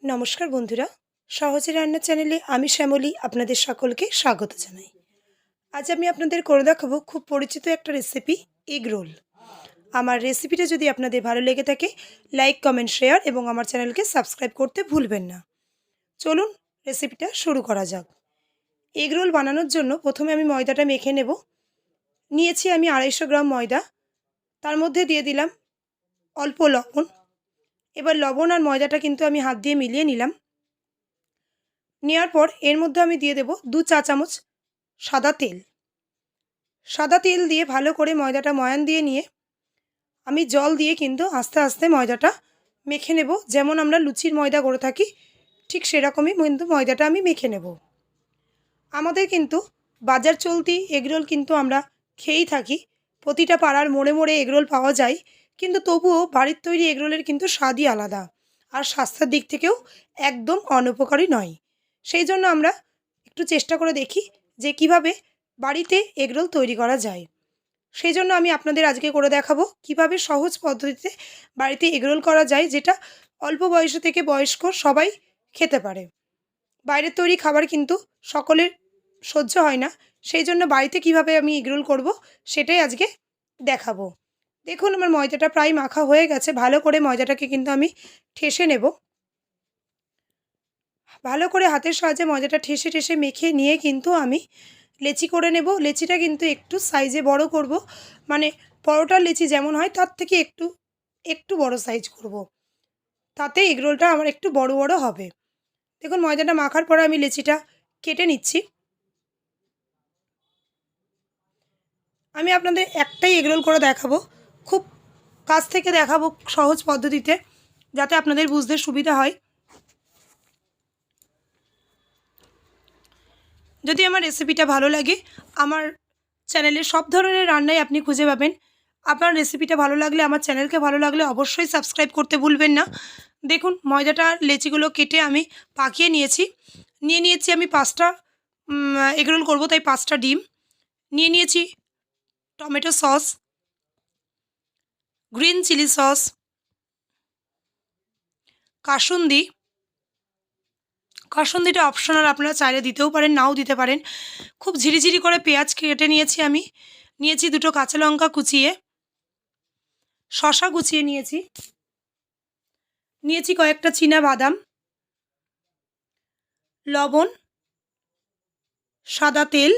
নমস্কার বন্ধুরা, সহজে রান্না চ্যানেলে আমি শ্যামলী আপনাদের সকলকে স্বাগত জানাই। আজ আমি আপনাদের করে দেখাবো খুব পরিচিত একটা রেসিপি, এগ রোল। আমার রেসিপিটা যদি আপনাদের ভালো লেগে থাকে, লাইক, কমেন্ট, শেয়ার এবং আমার চ্যানেলকে সাবস্ক্রাইব করতে ভুলবেন না। চলুন রেসিপিটা শুরু করা যাক। এগ রোল বানানোর জন্য প্রথমে আমি ময়দাটা মেখে নেব। নিয়েছি আমি 250 গ্রাম ময়দা, তার মধ্যে দিয়ে দিলাম অল্প লবণ। এবার লবণ আর ময়দাটা কিন্তু আমি হাত দিয়ে মিলিয়ে নিলাম। নেওয়ার পর এর মধ্যে আমি দিয়ে দেব 2 চা চামচ সাদা তেল। সাদা তেল দিয়ে ভালো করে ময়দাটা ময়ান দিয়ে নিয়ে আমি জল দিয়ে কিন্তু আস্তে আস্তে ময়দাটা মেখে নেব। যেমন আমরা লুচির ময়দা করে থাকি, ঠিক সেরকমই কিন্তু ময়দাটা আমি মেখে নেব। আমাদের কিন্তু বাজার চলতি এগরোল কিন্তু আমরা খেয়েই থাকি। প্রতিটা পাড়ার মোড়ে মোড়ে এগরোল পাওয়া যায়, কিন্তু তবুও বাড়ির তৈরি এগরোলের কিন্তু স্বাদই আলাদা, আর স্বাস্থ্যের দিক থেকেও একদম অনুপকারী নয়। সেই জন্য আমরা একটু চেষ্টা করে দেখি যে কিভাবে বাড়িতে এগরোল তৈরি করা যায়। সেই জন্য আমি আপনাদের আজকে করে দেখাবো কিভাবে সহজ পদ্ধতিতে বাড়িতে এগরোল করা যায়, যেটা অল্প বয়স থেকে বয়স্ক সবাই খেতে পারে। বাইরের তৈরি খাবার কিন্তু সকলের সহ্য হয় না, সেই জন্য বাড়িতে কিভাবে আমি এগরোল করব সেটাই আজকে দেখাবো। দেখুন আমার ময়দাটা প্রায় মাখা হয়ে গেছে। ভালো করে ময়দাটাকে কিন্তু আমি ঠেসে নেব। ভালো করে হাতের সাহায্যে ময়দাটা ঠেসে ঠেসে মেখে নিয়ে কিন্তু আমি লেচি করে নেব। লেচিটা কিন্তু একটু সাইজে বড় করব, মানে পরোটার লেচি যেমন হয় তার থেকে একটু একটু বড় সাইজ করব, তাতে এগরোলটা আমার একটু বড় বড় হবে। দেখুন ময়দাটা মাখার পরে আমি লেচিটা কেটে নিচ্ছি। আমি আপনাদের একটাই এগরোল করে দেখাবো, খুব কাছ থেকে দেখাবো সহজ পদ্ধতিতে, যাতে আপনাদের বুঝতে সুবিধা হয়। যদি আমার রেসিপিটা ভালো লাগে, আমার চ্যানেলে সব ধরনের রান্নাই আপনি খুঁজে পাবেন। আপনার রেসিপিটা ভালো লাগলে, আমার চ্যানেলকে ভালো লাগলে অবশ্যই সাবস্ক্রাইব করতে ভুলবেন না। দেখুন ময়দাটা লেচিগুলো কেটে আমি পাকিয়ে নিয়েছি আমি 5টা এগরোল করব, তাই 5টা ডিম নিয়েছি। Tomato sauce, green chilli sauce, kasundi. কাসুন্দিটা অপশনাল, আপনারা চাইলে দিতেও পারেন, নাও দিতে পারেন। খুব ঝিরিঝিরি করে পেঁয়াজ কেটে নিয়েছি আমি। নিয়েছি 2টো কাঁচা লঙ্কা কুচিয়ে, শসা কুচিয়ে নিয়েছি কয়েকটা চীনা বাদাম, লবণ, সাদা তেল,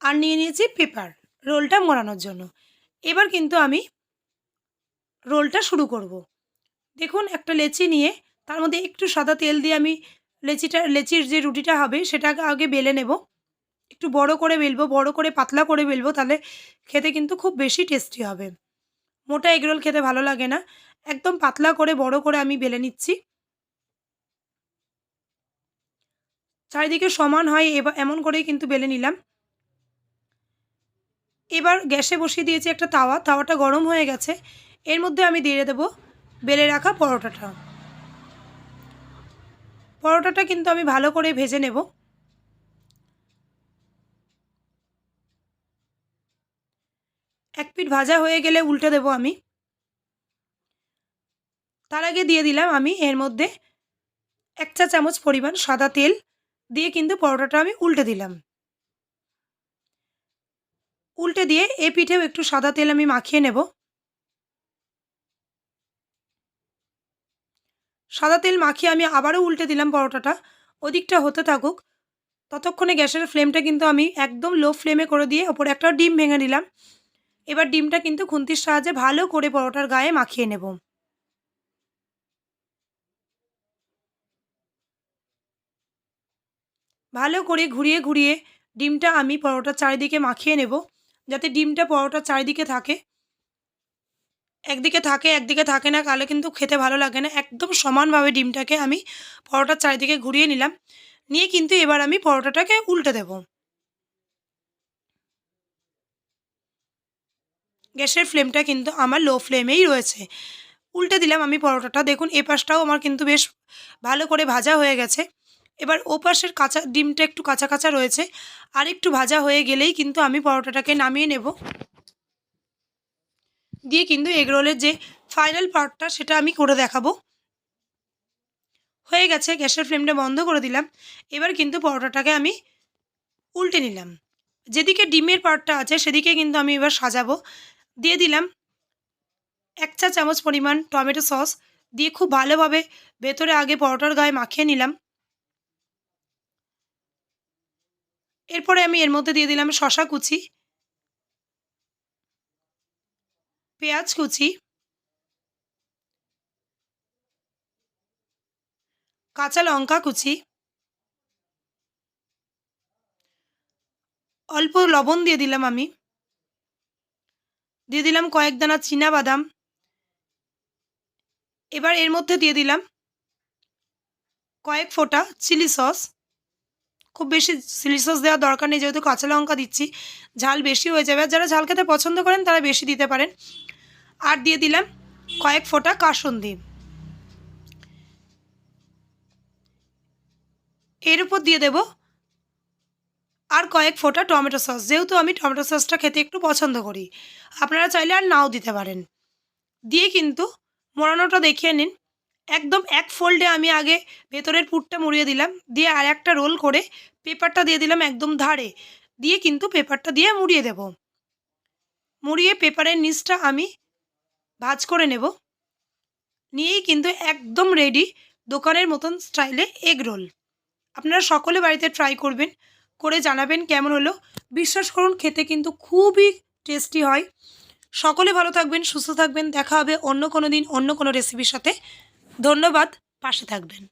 আর নিয়েছি পেপার রোলটা মোড়ানোর জন্য। এবার কিন্তু আমি রোলটা শুরু করব। দেখুন একটা লেচি নিয়ে তার মধ্যে একটু সাদা তেল দিয়ে আমি লেচির যে রুটিটা হবে সেটাকে আগে বেলে নেব। একটু বড় করে বেলবো, বড় করে পাতলা করে বেলবো, তাহলে খেতে কিন্তু খুব বেশি টেস্টি হবে। মোটা এগরোল খেতে ভালো লাগে না, একদম পাতলা করে বড় করে আমি বেলে নিচ্ছি। চারিদিকে সমান হয় এমন করেই কিন্তু বেলে নিলাম। এবার গ্যাসে বসিয়ে দিয়েছি একটা তাওয়াটা গরম হয়ে গেছে। এর মধ্যে আমি দিয়ে দেব বেলে রাখা পরোটাটা কিন্তু আমি ভালো করে ভেজে নেব। এক পিঠ ভাজা হয়ে গেলে উল্টে দেব আমি। তার আগে দিয়ে দিলাম আমি এর মধ্যে 1 চা চামচ পরিমাণ সাদা তেল দিয়ে কিন্তু পরোটাটা আমি উল্টে দিলাম। উল্টে দিয়ে এ পিঠেও একটু সাদা তেল আমি মাখিয়ে নেব। সাদা তেল মাখিয়ে আমি আবারও উল্টে দিলাম পরোটাটা। ওদিকটা হতে থাকুক, ততক্ষণে গ্যাসের ফ্লেমটা কিন্তু আমি একদম লো ফ্লেমে করে দিয়ে ওপরে একটা ডিম ভেঙে নিলাম। এবার ডিমটা কিন্তু খুন্তির সাহায্যে ভালো করে পরোটার গায়ে মাখিয়ে নেব। ভালো করে ঘুরিয়ে ঘুরিয়ে ডিমটা আমি পরোটার চারিদিকে মাখিয়ে নেব, যাতে ডিমটা পরোটার চারিদিকে থাকে। একদিকে থাকে না, তাহলে কিন্তু খেতে ভালো লাগে না। একদম সমানভাবে ডিমটাকে আমি পরোটার চারিদিকে ঘুরিয়ে নিলাম। নিয়ে কিন্তু এবার আমি পরোটাটাকে উল্টে দেব। গ্যাসের ফ্লেমটা কিন্তু আমার লো ফ্লেমেই রয়েছে। উল্টে দিলাম আমি পরোটাটা। দেখুন এপাশটাও আমার কিন্তু বেশ ভালো করে ভাজা হয়ে গেছে। এবার ওপাশের কাঁচা ডিমটা একটু কাঁচা কাঁচা রয়েছে, আর একটু ভাজা হয়ে গেলেই কিন্তু আমি পরোটাটাকে নামিয়ে নেব। দিয়ে কিন্তু এগরোলের যে ফাইনাল পার্টটা সেটা আমি করে দেখাবো। হয়ে গেছে, গ্যাসের ফ্লেমটা বন্ধ করে দিলাম। এবার কিন্তু পরোটাটাকে আমি উল্টে নিলাম। যেদিকে ডিমের পার্টটা আছে সেদিকে কিন্তু আমি এবার সাজাবো। দিয়ে দিলাম 1 চা চামচ পরিমাণ টমেটো সস, দিয়ে খুব ভালোভাবে ভেতরে আগে পরোটার গায়ে মাখিয়ে নিলাম। এরপরে আমি এর মধ্যে দিয়ে দিলাম শসা কুচি, পেঁয়াজ কুচি, কাঁচা লঙ্কা কুচি, অল্প লবণ দিয়ে দিলাম আমি, দিয়ে দিলাম কয়েক দানা চীনাবাদাম। এবার এর মধ্যে দিয়ে দিলাম কয়েক ফোঁটা চিলি সস। খুব বেশি চিলি সস দেওয়ার দরকার নেই, যেহেতু কাঁচা লঙ্কা দিচ্ছি ঝাল বেশি হয়ে যাবে। আর যারা ঝাল খেতে পছন্দ করেন তারা বেশি দিতে পারেন। আর দিয়ে দিলাম কয়েক ফোঁটা কাসুন্দি। এর উপর দিয়ে দেব আর কয়েক ফোঁটা টমেটো সস, যেহেতু আমি টমেটো সসটা খেতে একটু পছন্দ করি। আপনারা চাইলে আর নাও দিতে পারেন। দিয়ে কিন্তু মোড়ানোটা দেখিয়ে নিন। একদম এক ফোল্ডে আমি আগে ভেতরের পুরটা মুড়িয়ে দিলাম, দিয়ে আর একটা রোল করে পেপারটা দিয়ে দিলাম একদম ধারে, দিয়ে কিন্তু পেপারটা দিয়ে মুড়িয়ে দেব। মুড়িয়ে পেপারের নিচটা আমি ভাঁজ করে নেব। নিয়েই কিন্তু একদম রেডি দোকানের মতন স্টাইলে এগ রোল। আপনারা সকলে বাড়িতে ট্রাই করবেন, করে জানাবেন কেমন হলো। বিশ্বাস করুন খেতে কিন্তু খুবই টেস্টি হয়। সকলে ভালো থাকবেন, সুস্থ থাকবেন। দেখা হবে অন্য কোনো দিন অন্য কোনো রেসিপির সাথে। ধন্যবাদ, পাশে থাকবেন।